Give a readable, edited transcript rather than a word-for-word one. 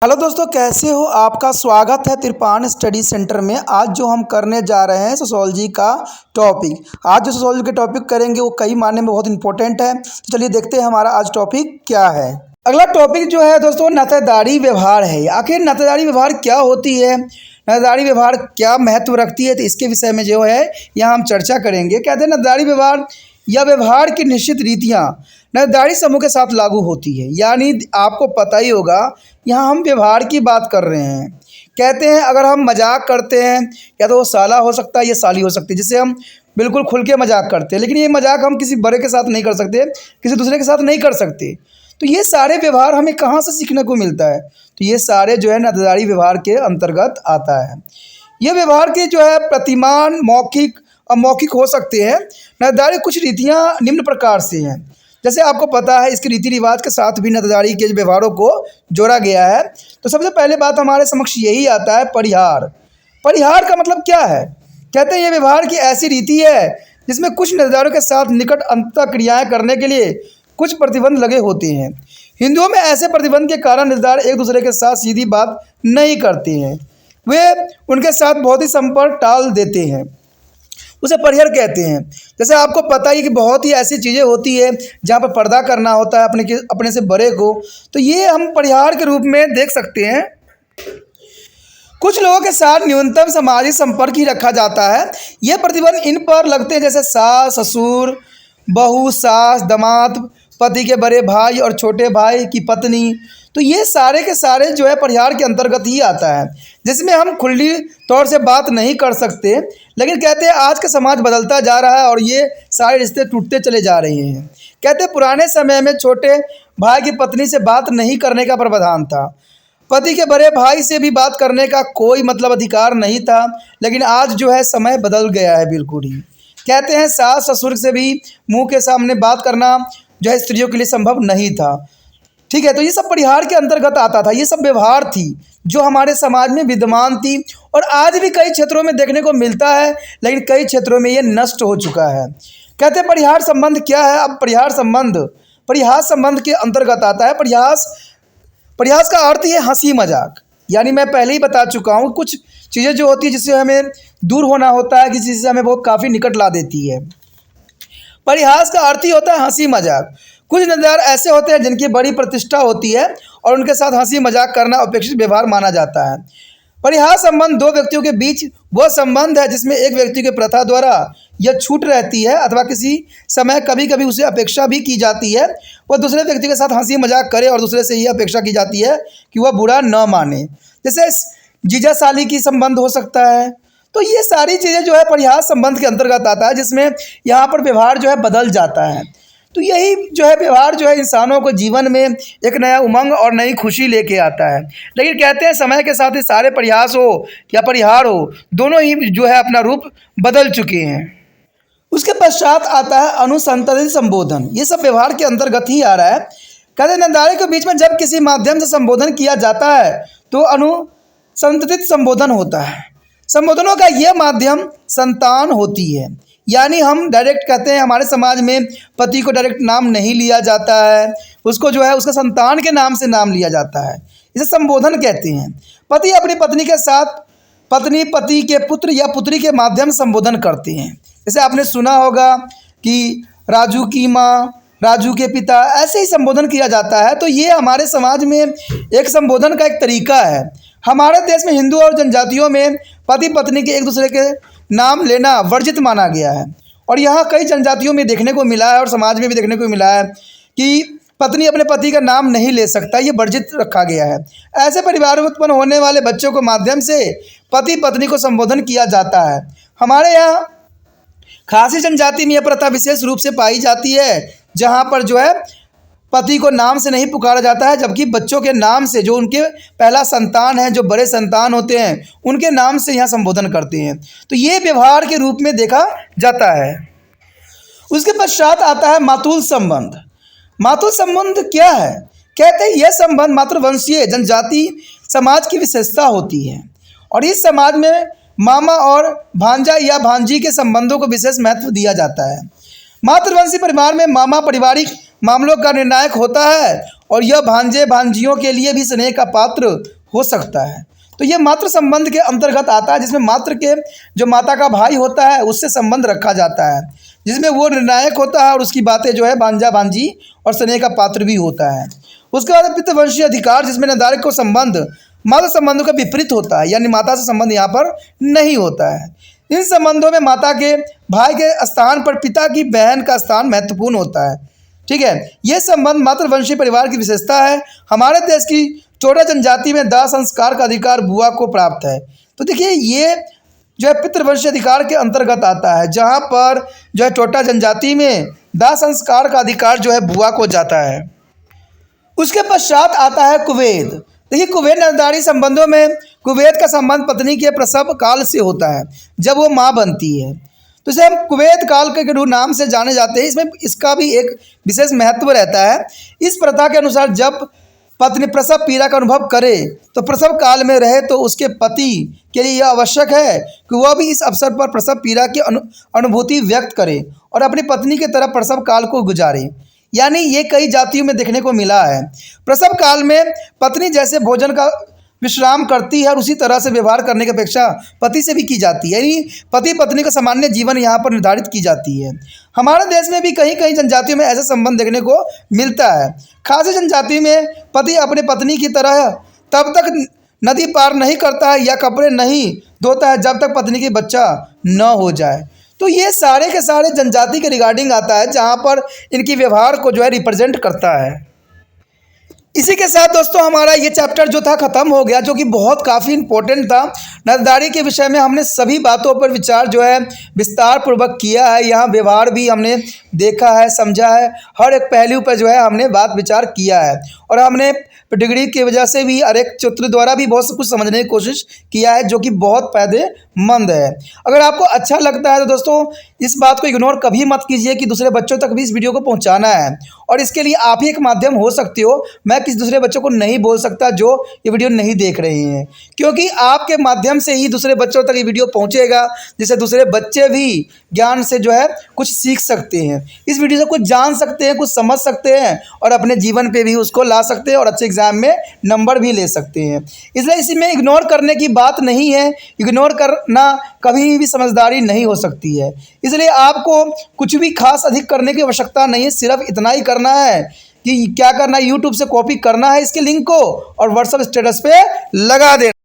Hello दोस्तों, कैसे हो? आपका स्वागत है तिरपान स्टडी सेंटर में। आज जो हम करने जा रहे हैं सोशोलॉजी का टॉपिक। आज जो सोशोलॉजी के टॉपिक करेंगे वो कई मायने में बहुत इंपॉर्टेंट है। तो चलिए देखते हैं हमारा आज टॉपिक क्या है। अगला टॉपिक जो है दोस्तों नातेदारी व्यवहार है। आखिर नातेदारी व्यवहार क्या होती है, नातेदारी व्यवहार क्या महत्व रखती है, तो इसके विषय में जो है यहाँ हम चर्चा करेंगे। कहते हैं नातेदारी व्यवहार या व्यवहार की निश्चित रीतियाँ नातेदारी समूह के साथ लागू होती है। यानी आपको पता ही होगा, यहाँ हम व्यवहार की बात कर रहे हैं। कहते हैं अगर हम मजाक करते हैं या तो वो साला हो सकता है या साली हो सकती है, जिससे हम बिल्कुल खुल के मजाक करते हैं। लेकिन ये मजाक हम किसी बड़े के साथ नहीं कर सकते, किसी दूसरे के साथ नहीं कर सकते। तो ये सारे व्यवहार हमें कहाँ से सीखने को मिलता है? तो ये सारे जो है नातेदारी व्यवहार के अंतर्गत आता है। ये व्यवहार के जो है प्रतिमान, मौखिक, अमौखिक हो सकते हैं। नातेदारी कुछ रीतियाँ निम्न प्रकार से हैं। जैसे आपको पता है इसके रीति रिवाज के साथ भी नातेदारी के व्यवहारों को जोड़ा गया है। तो सबसे पहले बात हमारे समक्ष यही आता है परिहार। परिहार का मतलब क्या है? कहते हैं ये व्यवहार की ऐसी रीति है जिसमें कुछ नातेदारों के साथ निकट अंतः क्रियाएं करने के लिए कुछ प्रतिबंध लगे होते हैं। हिंदुओं में ऐसे प्रतिबंध के कारण नातेदार एक दूसरे के साथ सीधी बात नहीं करते हैं, वे उनके साथ भौतिक संपर्क टाल देते हैं, उसे परिहर कहते हैं। जैसे आपको पता ही कि बहुत ही ऐसी चीज़ें होती है जहाँ पर पर्दा करना होता है अपने से बड़े को, तो ये हम परिहार के रूप में देख सकते हैं। कुछ लोगों के साथ न्यूनतम सामाजिक संपर्क ही रखा जाता है। ये प्रतिबंध इन पर लगते हैं जैसे सास ससुर, बहू, सास, दामाद, पति के बड़े भाई और छोटे भाई की पत्नी। तो ये सारे के सारे जो है परिहार के अंतर्गत ही आता है, जिसमें हम खुली तौर से बात नहीं कर सकते। लेकिन कहते हैं आज का समाज बदलता जा रहा है और ये सारे रिश्ते टूटते चले जा रहे हैं। कहते हैं पुराने समय में छोटे भाई की पत्नी से बात नहीं करने का प्रावधान था, पति के बड़े भाई से भी बात करने का कोई अधिकार नहीं था। लेकिन आज जो है समय बदल गया है बिल्कुल ही। कहते हैं सास ससुर से भी मुंह के सामने बात करना जो है स्त्रियों के लिए संभव नहीं था। ठीक है, तो ये सब परिहार के अंतर्गत आता था। ये सब व्यवहार थी जो हमारे समाज में विद्यमान थी और आज भी कई क्षेत्रों में देखने को मिलता है, लेकिन कई क्षेत्रों में ये नष्ट हो चुका है। कहते हैं परिहार संबंध क्या है? अब परिहास संबंध के अंतर्गत आता है। परिहास का अर्थ ये हंसी मजाक। यानी मैं पहले ही बता चुका हूँ, कुछ चीज़ें जो होती है जिससे हमें दूर होना होता है, किसी चीज़ से हमें बहुत काफ़ी निकट ला देती है। परिहास का अर्थ ही होता है हंसी मजाक। कुछ नातेदार ऐसे होते हैं जिनकी बड़ी प्रतिष्ठा होती है और उनके साथ हंसी मजाक करना अपेक्षित व्यवहार माना जाता है। परिहास संबंध दो व्यक्तियों के बीच वह संबंध है जिसमें एक व्यक्ति के प्रथा द्वारा यह छूट रहती है अथवा किसी समय कभी कभी उसे अपेक्षा भी की जाती है वह दूसरे व्यक्ति के साथ हंसी मजाक करे और दूसरे से यह अपेक्षा की जाती है कि वह बुरा न माने। जैसे जीजा साली की संबंध हो सकता है। तो ये सारी चीज़ें जो है परिहास संबंध के अंतर्गत आता है, जिसमें यहाँ पर व्यवहार जो है बदल जाता है। तो यही जो है व्यवहार जो है इंसानों को जीवन में एक नया उमंग और नई खुशी लेके आता है। लेकिन कहते हैं समय के साथ ही सारे प्रयास हो या परिहार हो, दोनों ही जो है अपना रूप बदल चुके हैं। उसके पश्चात आता है अनुसंततित संबोधन। ये सब व्यवहार के अंतर्गत ही आ रहा है। कहते हैं नातेदारी के बीच में जब किसी माध्यम से संबोधन किया जाता है तो अनुसंततित संबोधन होता है। संबोधनों का यह माध्यम संतान होती है। यानी हम डायरेक्ट कहते हैं हमारे समाज में पति को डायरेक्ट नाम नहीं लिया जाता है, उसको जो है उसका संतान के नाम से नाम लिया जाता है। इसे संबोधन कहते हैं। पति अपनी पत्नी के साथ पत्नी पति के पुत्र या पुत्री के माध्यम से संबोधन करते हैं। जैसे आपने सुना होगा कि राजू की माँ, राजू के पिता, ऐसे ही संबोधन किया जाता है। तो ये हमारे समाज में एक संबोधन का एक तरीका है। हमारे देश में हिंदू और जनजातियों में पति पत्नी के एक दूसरे के नाम लेना वर्जित माना गया है और यहाँ कई जनजातियों में देखने को मिला है और समाज में भी देखने को मिला है कि पत्नी अपने पति का नाम नहीं ले सकता, ये वर्जित रखा गया है। ऐसे परिवार में उत्पन्न होने वाले बच्चों के माध्यम से पति पत्नी को संबोधन किया जाता है। हमारे यहाँ खासी जनजाति में यह प्रथा विशेष रूप से पाई जाती है, जहाँ पर जो है पति को नाम से नहीं पुकारा जाता है, जबकि बच्चों के नाम से, जो उनके पहला संतान है, जो बड़े संतान होते हैं, उनके नाम से यहाँ संबोधन करते हैं। तो ये व्यवहार के रूप में देखा जाता है। उसके पश्चात आता है मातुल संबंध। मातुल संबंध क्या है? कहते हैं यह संबंध मातृवंशीय जनजाति समाज की विशेषता होती है और इस समाज में मामा और भांजा या भांजी के संबंधों को विशेष महत्व दिया जाता है। मातृवंशी परिवार में मामा पारिवारिक मामलों का निर्णायक होता है और यह भांजे भांजियों के लिए भी स्नेह का पात्र हो सकता है। तो ये मातृ संबंध के अंतर्गत आता है, जिसमें मातृ के जो माता का भाई होता है उससे संबंध रखा जाता है, जिसमें वो निर्णायक होता है और उसकी बातें जो है भांजा भांजी और स्नेह का पात्र भी होता है। उसके बाद पितृवंशीय अधिकार, जिसमें निर्धारक को संबंध माता संबंधों का विपरीत होता है, यानी माता से संबंध यहाँ पर नहीं होता है। इन संबंधों में माता के भाई के स्थान पर पिता की बहन का स्थान महत्वपूर्ण होता है। ठीक है, ये संबंध मातृवंशीय परिवार की विशेषता है। हमारे देश की चोटा जनजाति में दाह संस्कार का अधिकार बुआ को प्राप्त है। तो देखिए ये जो है पितृवंशीय अधिकार के अंतर्गत आता है, जहाँ पर जो है चोटा जनजाति में दाह संस्कार का अधिकार जो है बुआ को जाता है। उसके पश्चात आता है कुवैत। देखिए कुवैत नातेदारी संबंधों में कुवैत का संबंध पत्नी के प्रसव काल से होता है, जब वो माँ बनती है। तो इसे हम कुवैत काल के नाम से जाने जाते हैं। इसमें इसका भी एक विशेष महत्व रहता है। इस प्रथा के अनुसार जब पत्नी प्रसव पीड़ा का अनुभव करे तो प्रसव काल में रहे तो उसके पति के लिए यह आवश्यक है कि वह भी इस अवसर पर प्रसव पीड़ा की अनुभूति व्यक्त करे और अपनी पत्नी की तरह प्रसव काल को गुजारे। यानी ये कई जातियों में देखने को मिला है। प्रसव काल में पत्नी जैसे भोजन का विश्राम करती है और उसी तरह से व्यवहार करने की अपेक्षा पति से भी की जाती है, यानी पति पत्नी का सामान्य जीवन यहाँ पर निर्धारित की जाती है। हमारे देश में भी कहीं कहीं जनजातियों में ऐसा संबंध देखने को मिलता है। खासी जनजाति में पति अपने पत्नी की तरह तब तक नदी पार नहीं करता है या कपड़े नहीं धोता है जब तक पत्नी की बच्चा न हो जाए। तो ये सारे के सारे जनजाति के रिगार्डिंग आता है, जहाँ पर इनकी व्यवहार को जो है रिप्रेजेंट करता है। इसी के साथ दोस्तों हमारा ये चैप्टर जो था ख़त्म हो गया, जो कि बहुत काफ़ी इंपॉर्टेंट था। नातेदारी के विषय में हमने सभी बातों पर विचार जो है विस्तार पूर्वक किया है। यहाँ व्यवहार भी हमने देखा है, समझा है, हर एक पहलू पर जो है हमने बात विचार किया है। और हमने डिग्री की वजह से भी हर एक चित्र द्वारा भी बहुत कुछ समझने की कोशिश किया है, जो कि बहुत फायदेमंद है। अगर आपको अच्छा लगता है तो दोस्तों इस बात को इग्नोर कभी मत कीजिए कि दूसरे बच्चों तक भी इस वीडियो को पहुंचाना है, और इसके लिए आप ही एक माध्यम हो सकते हो। मैं किसी दूसरे बच्चों को नहीं बोल सकता जो ये वीडियो नहीं देख रहे हैं, क्योंकि आपके माध्यम से ही दूसरे बच्चों तक ये वीडियो पहुंचेगा, जिससे दूसरे बच्चे भी ज्ञान से जो है कुछ सीख सकते हैं, इस वीडियो से कुछ जान सकते हैं, कुछ समझ सकते हैं और अपने जीवन पे भी उसको ला सकते हैं और अच्छे एग्जाम में नंबर भी ले सकते हैं। इसलिए इसी में इग्नोर करने की बात नहीं है। इग्नोर करना कभी भी समझदारी नहीं हो सकती है। इसलिए आपको कुछ भी खास अधिक करने की आवश्यकता नहीं है। सिर्फ इतना ही करना है कि क्या करना है, यूट्यूब से कॉपी करना है इसके लिंक को और व्हाट्सएप स्टेटस पे लगा देना।